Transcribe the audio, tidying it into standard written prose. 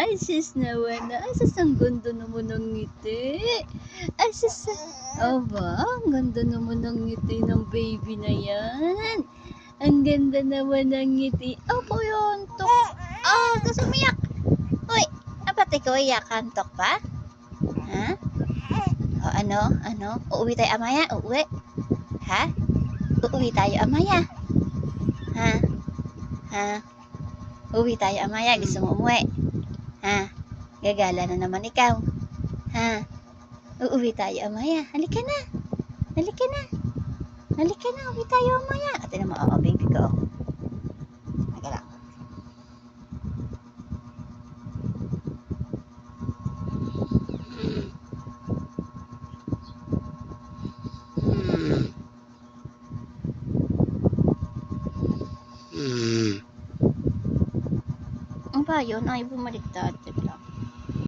Ay, sis naman na. Ay, sis, ang ganda naman ng ngiti. Ay, sis, aba, ang ganda naman ng ngiti ng baby na yan. Ang ganda naman ng ngiti. Opo, yun, tok. Oh, gusto umiyak. Uy, apat ikaw iyak, kantok pa? Ha? O, ano? Uuwi tayo, Amaya? Uuwi? Ha? Uuwi tayo, Amaya? Ha? Ha? Uuwi tayo, Amaya? Gusto mo umuwi? Ha? Gagala na naman ikaw. Ha? Uuwi tayo, Amaya. Halika na. Halika na. Halika na. Uuwi tayo, Amaya. Ate naman, baby ko. Halika lang. Ang ba yun? Ay, bumaliktad.